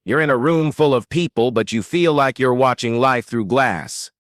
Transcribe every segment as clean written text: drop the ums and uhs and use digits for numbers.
You're in a room full of people, but you feel like you're watching life through glass.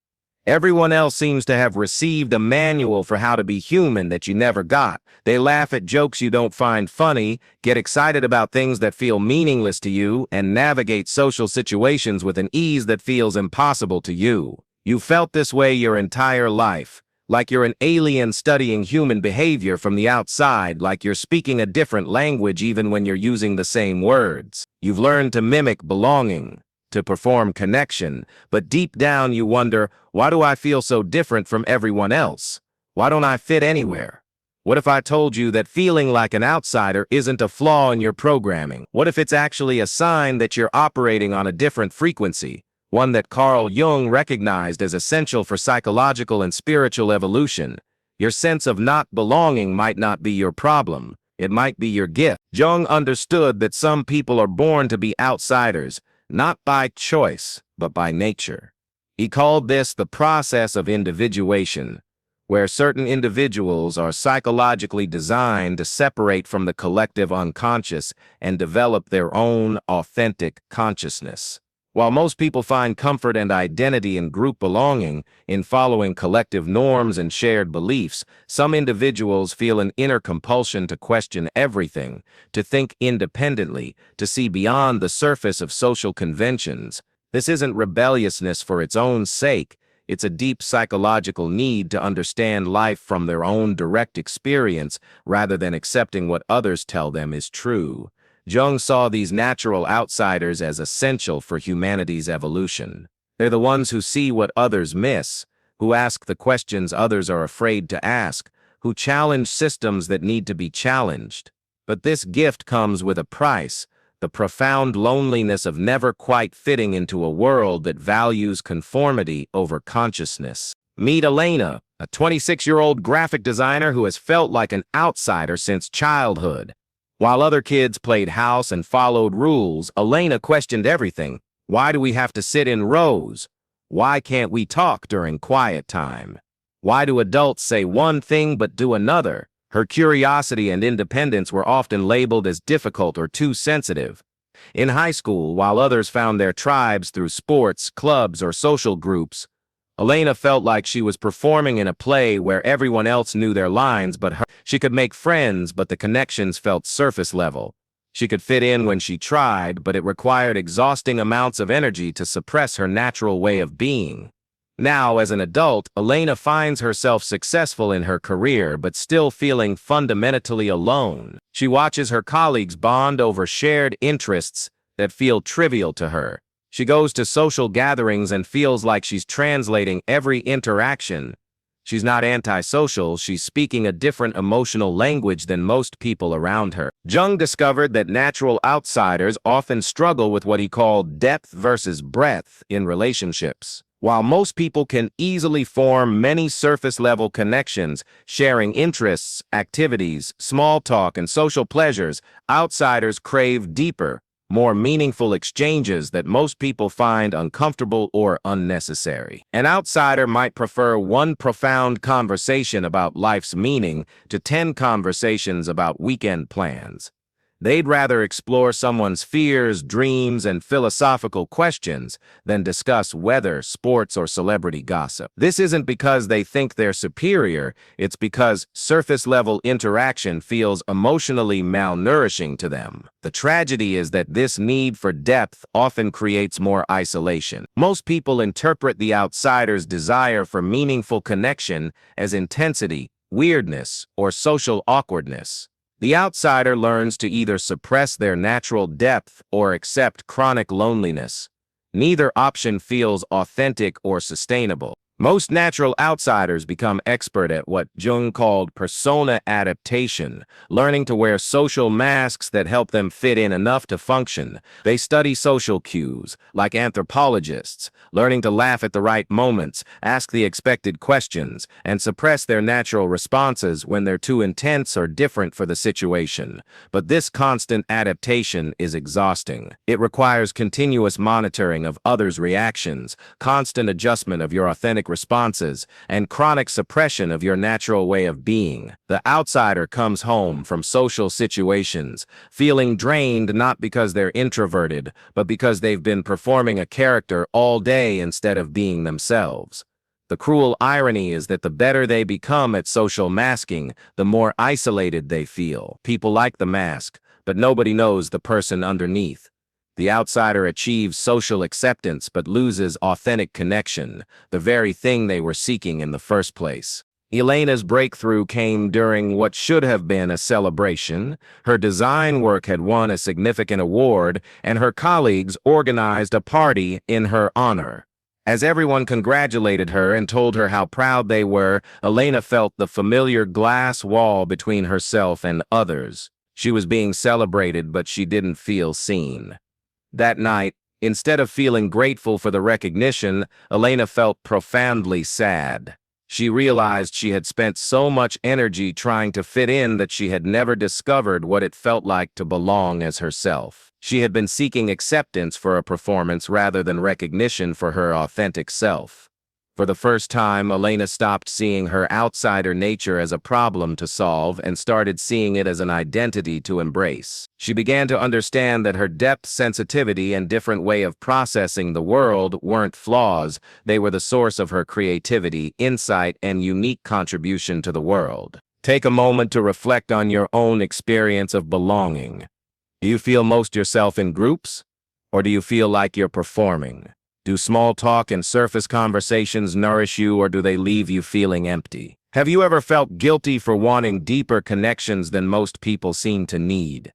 Everyone else seems to have received a manual for how to be human that you never got. They laugh at jokes you don't find funny, get excited about things that feel meaningless to you, and navigate social situations with an ease that feels impossible to you. You felt this way your entire life, like you're an alien studying human behavior from the outside, like you're speaking a different language even when you're using the same words. You've learned to mimic belonging, to perform connection, but deep down you wonder, why do I feel so different from everyone else? Why don't I fit anywhere? What if I told you that feeling like an outsider isn't a flaw in your programming? What if it's actually a sign that you're operating on a different frequency, one that Carl Jung recognized as essential for psychological and spiritual evolution? Your sense of not belonging might not be your problem. It might be your gift. Jung understood that some people are born to be outsiders, not by choice, but by nature. He called this the process of individuation, where certain individuals are psychologically designed to separate from the collective unconscious and develop their own authentic consciousness. While most people find comfort and identity in group belonging, in following collective norms and shared beliefs, some individuals feel an inner compulsion to question everything, to think independently, to see beyond the surface of social conventions. This isn't rebelliousness for its own sake. It's a deep psychological need to understand life from their own direct experience rather than accepting what others tell them is true. Jung saw these natural outsiders as essential for humanity's evolution. They're the ones who see what others miss, who ask the questions others are afraid to ask, who challenge systems that need to be challenged. But this gift comes with a price, the profound loneliness of never quite fitting into a world that values conformity over consciousness. Meet Elena, a 26-year-old graphic designer who has felt like an outsider since childhood. While other kids played house and followed rules, Elena questioned everything. Why do we have to sit in rows? Why can't we talk during quiet time? Why do adults say one thing but do another? Her curiosity and independence were often labeled as difficult or too sensitive. In high school, while others found their tribes through sports, clubs, or social groups, Elena felt like she was performing in a play where everyone else knew their lines but her. She could make friends, but the connections felt surface level. She could fit in when she tried, but it required exhausting amounts of energy to suppress her natural way of being. Now, as an adult, Elena finds herself successful in her career but still feeling fundamentally alone. She watches her colleagues bond over shared interests that feel trivial to her. She goes to social gatherings and feels like she's translating every interaction. She's not antisocial, she's speaking a different emotional language than most people around her. Jung discovered that natural outsiders often struggle with what he called depth versus breadth in relationships. While most people can easily form many surface-level connections, sharing interests, activities, small talk, and social pleasures, outsiders crave deeper, more meaningful exchanges that most people find uncomfortable or unnecessary. An outsider might prefer one profound conversation about life's meaning to 10 conversations about weekend plans. They'd rather explore someone's fears, dreams, and philosophical questions than discuss weather, sports, or celebrity gossip. This isn't because they think they're superior, it's because surface-level interaction feels emotionally malnourishing to them. The tragedy is that this need for depth often creates more isolation. Most people interpret the outsider's desire for meaningful connection as intensity, weirdness, or social awkwardness. The outsider learns to either suppress their natural depth or accept chronic loneliness. Neither option feels authentic or sustainable. Most natural outsiders become expert at what Jung called persona adaptation, learning to wear social masks that help them fit in enough to function. They study social cues, like anthropologists, learning to laugh at the right moments, ask the expected questions, and suppress their natural responses when they're too intense or different for the situation. But this constant adaptation is exhausting. It requires continuous monitoring of others' reactions, constant adjustment of your authentic responses, and chronic suppression of your natural way of being. The outsider comes home from social situations, feeling drained not because they're introverted, but because they've been performing a character all day instead of being themselves. The cruel irony is that the better they become at social masking, the more isolated they feel. People like the mask, but nobody knows the person underneath. The outsider achieves social acceptance but loses authentic connection, the very thing they were seeking in the first place. Elena's breakthrough came during what should have been a celebration. Her design work had won a significant award, and her colleagues organized a party in her honor. As everyone congratulated her and told her how proud they were, Elena felt the familiar glass wall between herself and others. She was being celebrated, but she didn't feel seen. That night, instead of feeling grateful for the recognition, Elena felt profoundly sad. She realized she had spent so much energy trying to fit in that she had never discovered what it felt like to belong as herself. She had been seeking acceptance for a performance rather than recognition for her authentic self. For the first time, Elena stopped seeing her outsider nature as a problem to solve and started seeing it as an identity to embrace. She began to understand that her depth, sensitivity, and different way of processing the world weren't flaws, they were the source of her creativity, insight, and unique contribution to the world. Take a moment to reflect on your own experience of belonging. Do you feel most yourself in groups? Or do you feel like you're performing? Do small talk and surface conversations nourish you, or do they leave you feeling empty? Have you ever felt guilty for wanting deeper connections than most people seem to need?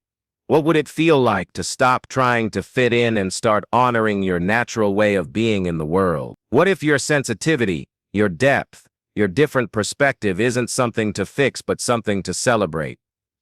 What would it feel like to stop trying to fit in and start honoring your natural way of being in the world? What if your sensitivity, your depth, your different perspective isn't something to fix but something to celebrate?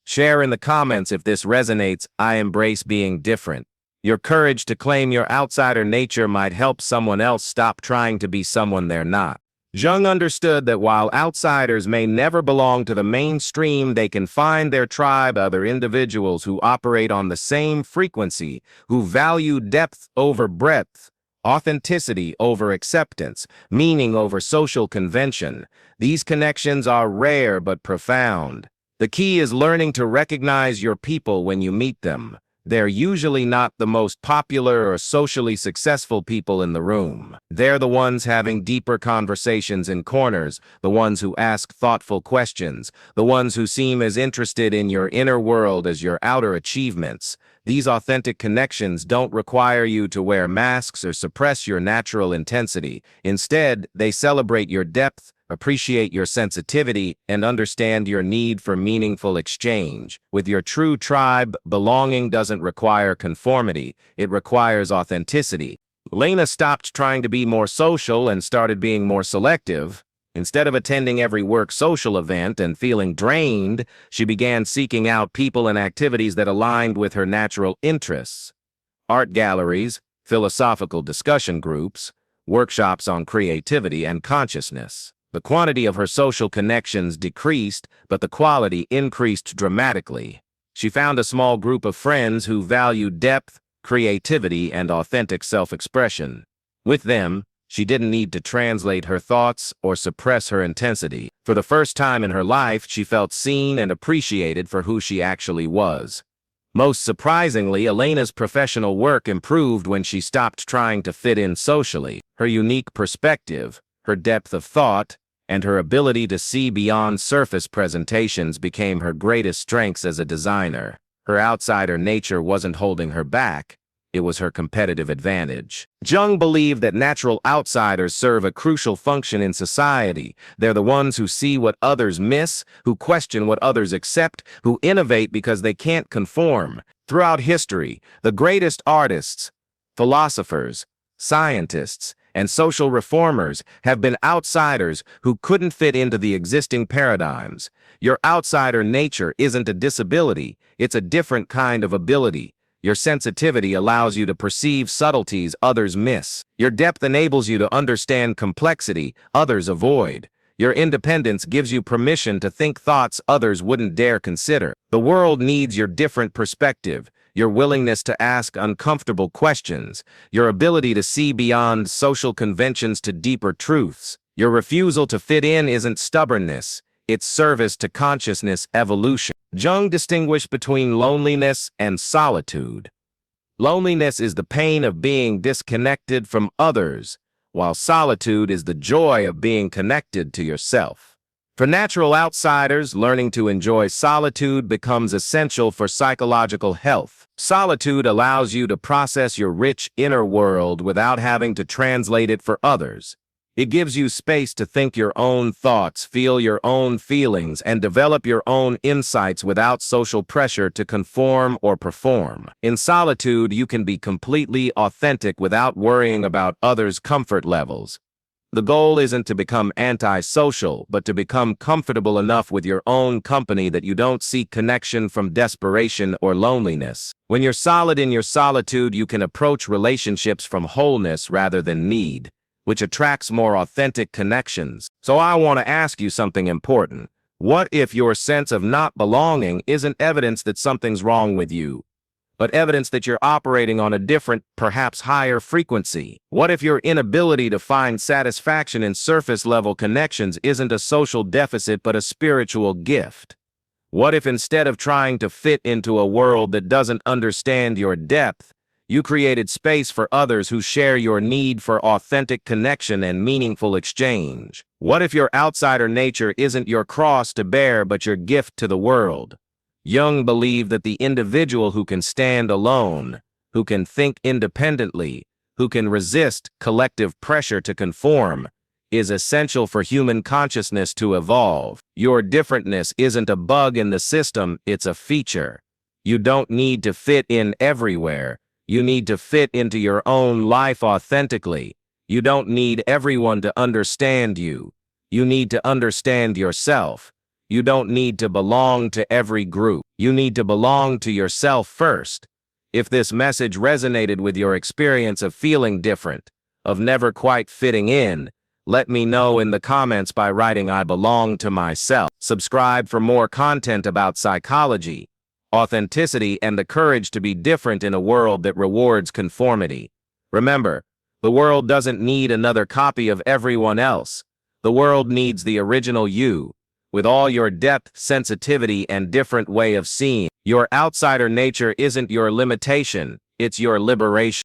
Share in the comments if this resonates. I embrace being different. Your courage to claim your outsider nature might help someone else stop trying to be someone they're not. Jung understood that while outsiders may never belong to the mainstream, they can find their tribe, other individuals who operate on the same frequency, who value depth over breadth, authenticity over acceptance, meaning over social convention. These connections are rare but profound. The key is learning to recognize your people when you meet them. They're usually not the most popular or socially successful people in the room. They're the ones having deeper conversations in corners, the ones who ask thoughtful questions, the ones who seem as interested in your inner world as your outer achievements. These authentic connections don't require you to wear masks or suppress your natural intensity. Instead, they celebrate your depth, appreciate your sensitivity, and understand your need for meaningful exchange. With your true tribe, belonging doesn't require conformity, it requires authenticity. Elena stopped trying to be more social and started being more selective. Instead of attending every work social event and feeling drained, she began seeking out people and activities that aligned with her natural interests. Art galleries, philosophical discussion groups, workshops on creativity and consciousness. The quantity of her social connections decreased, but the quality increased dramatically. She found a small group of friends who valued depth, creativity, and authentic self-expression. With them, she didn't need to translate her thoughts or suppress her intensity. For the first time in her life, she felt seen and appreciated for who she actually was. Most surprisingly, Elena's professional work improved when she stopped trying to fit in socially. Her unique perspective, her depth of thought, and her ability to see beyond surface presentations became her greatest strengths as a designer. Her outsider nature wasn't holding her back, it was her competitive advantage. Jung believed that natural outsiders serve a crucial function in society. They're the ones who see what others miss, who question what others accept, who innovate because they can't conform. Throughout history, the greatest artists, philosophers, scientists, and social reformers have been outsiders who couldn't fit into the existing paradigms. Your outsider nature isn't a disability, it's a different kind of ability. Your sensitivity allows you to perceive subtleties others miss. Your depth enables you to understand complexity others avoid. Your independence gives you permission to think thoughts others wouldn't dare consider. The world needs your different perspective, your willingness to ask uncomfortable questions, your ability to see beyond social conventions to deeper truths. Your refusal to fit in isn't stubbornness, it's service to consciousness evolution. Jung distinguished between loneliness and solitude. Loneliness is the pain of being disconnected from others, while solitude is the joy of being connected to yourself. For natural outsiders, learning to enjoy solitude becomes essential for psychological health. Solitude allows you to process your rich inner world without having to translate it for others. It gives you space to think your own thoughts, feel your own feelings, and develop your own insights without social pressure to conform or perform. In solitude, you can be completely authentic without worrying about others' comfort levels. The goal isn't to become antisocial, but to become comfortable enough with your own company that you don't seek connection from desperation or loneliness. When you're solid in your solitude, you can approach relationships from wholeness rather than need, which attracts more authentic connections. So I want to ask you something important. What if your sense of not belonging isn't evidence that something's wrong with you, but evidence that you're operating on a different, perhaps higher frequency? What if your inability to find satisfaction in surface-level connections isn't a social deficit but a spiritual gift? What if instead of trying to fit into a world that doesn't understand your depth, you created space for others who share your need for authentic connection and meaningful exchange? What if your outsider nature isn't your cross to bear but your gift to the world? Jung believed that the individual who can stand alone, who can think independently, who can resist collective pressure to conform, is essential for human consciousness to evolve. Your differentness isn't a bug in the system, it's a feature. You don't need to fit in everywhere. You need to fit into your own life authentically. You don't need everyone to understand you. You need to understand yourself. You don't need to belong to every group. You need to belong to yourself first. If this message resonated with your experience of feeling different, of never quite fitting in, let me know in the comments by writing "I belong to myself." Subscribe for more content about psychology, authenticity, and the courage to be different in a world that rewards conformity. Remember, the world doesn't need another copy of everyone else. The world needs the original you, with all your depth, sensitivity, and different way of seeing. Your outsider nature isn't your limitation, it's your liberation.